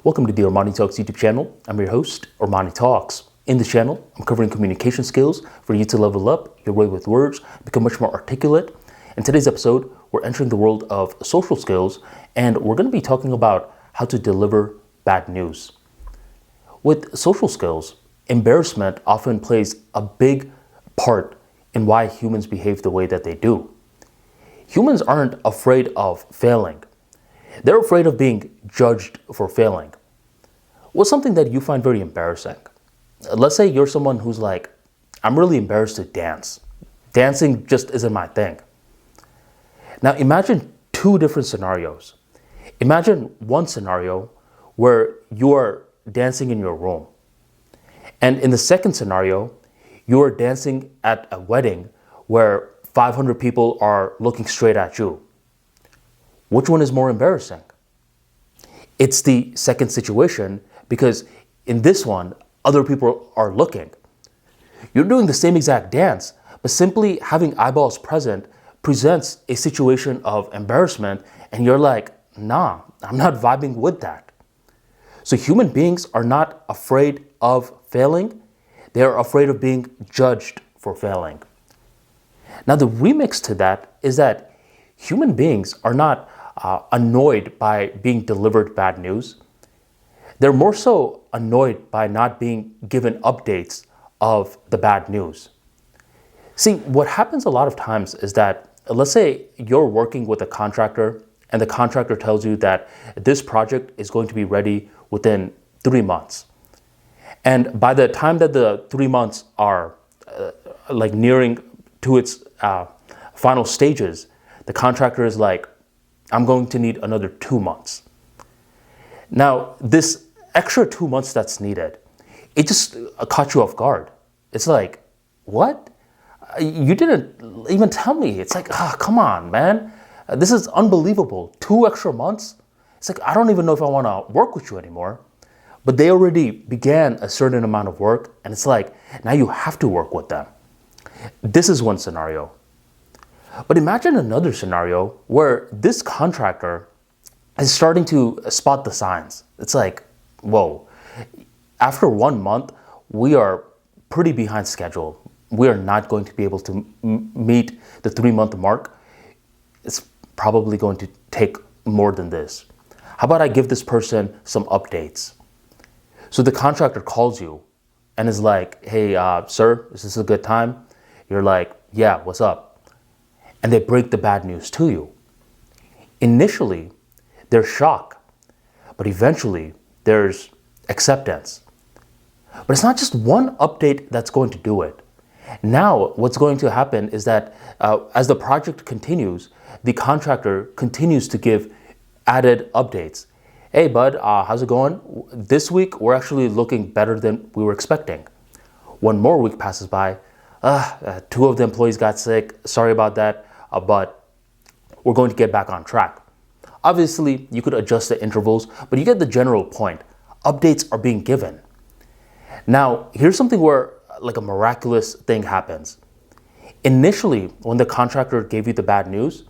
Welcome to the ARMANITALKS YouTube channel. I'm your host, ARMANITALKS. In this channel, I'm covering communication skills for you to level up your way with words, become much more articulate. In today's episode, we're entering the world of social skills, and we're going to be talking about how to deliver bad news. With social skills, embarrassment often plays a big part in why humans behave the way that they do. Humans aren't afraid of failing. They're afraid of being judged for failing. What's something that you find very embarrassing? Let's say you're someone who's like, I'm really embarrassed to dance. Dancing just isn't my thing. Now imagine two different scenarios. Imagine one scenario where you are dancing in your room. And in the second scenario, you are dancing at a wedding where 500 people are looking straight at you. Which one is more embarrassing? It's the second situation, because in this one, other people are looking. You're doing the same exact dance, but simply having eyeballs present presents a situation of embarrassment, and you're like, nah, I'm not vibing with that. So human beings are not afraid of failing. They're afraid of being judged for failing. Now the remix to that is that human beings are not annoyed by being delivered bad news. They're more so annoyed by not being given updates of the bad news. See, what happens a lot of times is that, let's say you're working with a contractor and the contractor tells you that this project is going to be ready within 3 months. And by the time that the 3 months are nearing to its final stages, the contractor is like, I'm going to need another 2 months. Now, this extra 2 months that's needed, it just caught you off guard. It's like, what? You didn't even tell me. It's like, come on, man. This is unbelievable. 2 extra months? It's like, I don't even know if I want to work with you anymore. But they already began a certain amount of work, and it's like, now you have to work with them. This is one scenario. But imagine another scenario where this contractor is starting to spot the signs. It's like, whoa, after 1 month, we are pretty behind schedule. We are not going to be able to meet the 3-month mark. It's probably going to take more than this. How about I give this person some updates? So the contractor calls you and is like, hey, sir, is this a good time? You're like, yeah, what's up? And they break the bad news to you. Initially, there's shock, but eventually there's acceptance. But it's not just one update that's going to do it. Now, what's going to happen is that as the project continues, the contractor continues to give added updates. Hey, bud, how's it going? This week, we're actually looking better than we were expecting. 1 more week passes by. 2 of the employees got sick. Sorry about that, but we're going to get back on track. Obviously, you could adjust the intervals, but you get the general point. Updates are being given. Now, here's something where like a miraculous thing happens. Initially, when the contractor gave you the bad news,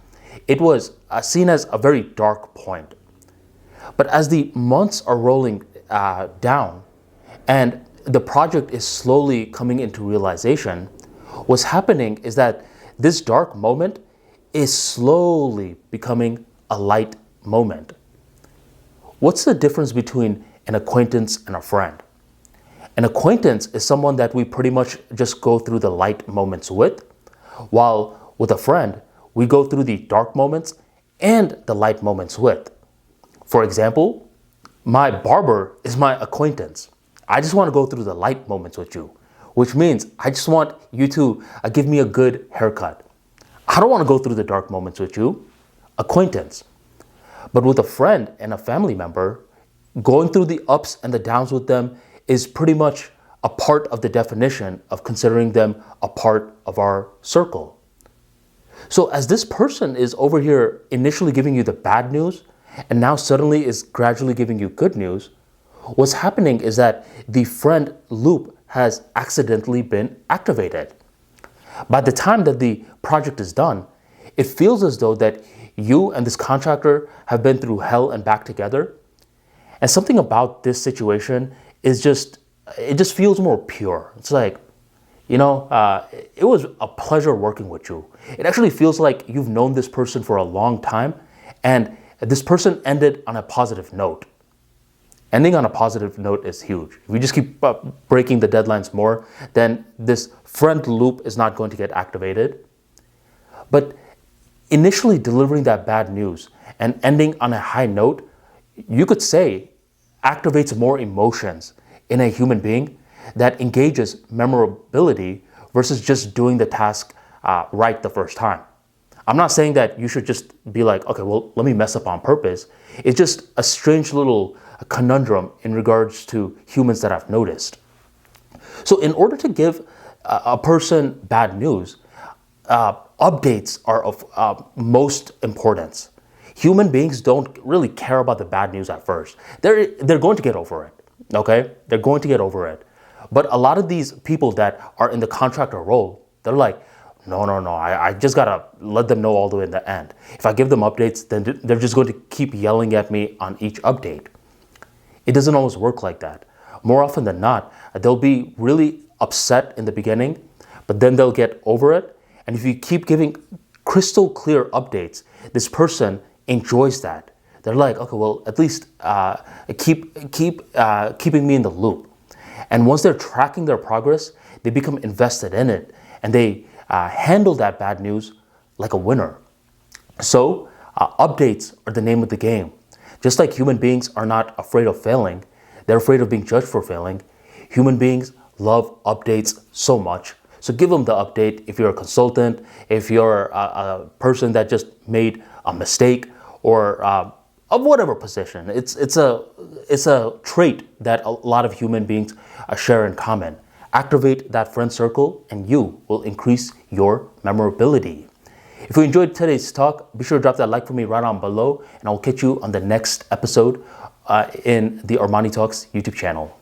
it was seen as a very dark point. But as the months are rolling down and the project is slowly coming into realization, what's happening is that this dark moment is slowly becoming a light moment. What's the difference between an acquaintance and a friend? An acquaintance is someone that we pretty much just go through the light moments with, while with a friend, we go through the dark moments and the light moments with. For example, my barber is my acquaintance. I just want to go through the light moments with you, which means I just want you to give me a good haircut. I don't want to go through the dark moments with you. Acquaintance. But with a friend and a family member, going through the ups and the downs with them is pretty much a part of the definition of considering them a part of our circle. So as this person is over here initially giving you the bad news and now suddenly is gradually giving you good news, what's happening is that the friend loop has accidentally been activated. By the time that the project is done, it feels as though that you and this contractor have been through hell and back together. And something about this situation is it just feels more pure. It's like, it was a pleasure working with you. It actually feels like you've known this person for a long time, and this person ended on a positive note. Ending on a positive note is huge. If we just keep breaking the deadlines more, then this friend loop is not going to get activated. But initially delivering that bad news and ending on a high note, you could say, activates more emotions in a human being that engages memorability versus just doing the task right the first time. I'm not saying that you should just be like, okay, well, let me mess up on purpose. It's just a strange little conundrum in regards to humans that I've noticed. So in order to give a person bad news, updates are of most importance. Human beings don't really care about the bad news at first. They're going to get over it, okay? They're going to get over it. But a lot of these people that are in the contractor role, they're like, no, I just gotta let them know all the way in the end. If I give them updates, then they're just going to keep yelling at me on each update. It doesn't always work like that. More often than not, they'll be really upset in the beginning, but then they'll get over it. And if you keep giving crystal clear updates, this person enjoys that. They're like, okay, well, at least keeping me in the loop. And once they're tracking their progress, they become invested in it, and they handle that bad news like a winner. So updates are the name of the game. Just like human beings are not afraid of failing, they're afraid of being judged for failing. Human beings love updates so much. So give them the update if you're a consultant, if you're a person that just made a mistake, or of whatever position. It's a trait that a lot of human beings share in common. Activate that friend circle and you will increase your memorability. If you enjoyed today's talk, be sure to drop that like for me right on below, and I'll catch you on the next episode in the Armani Talks YouTube channel.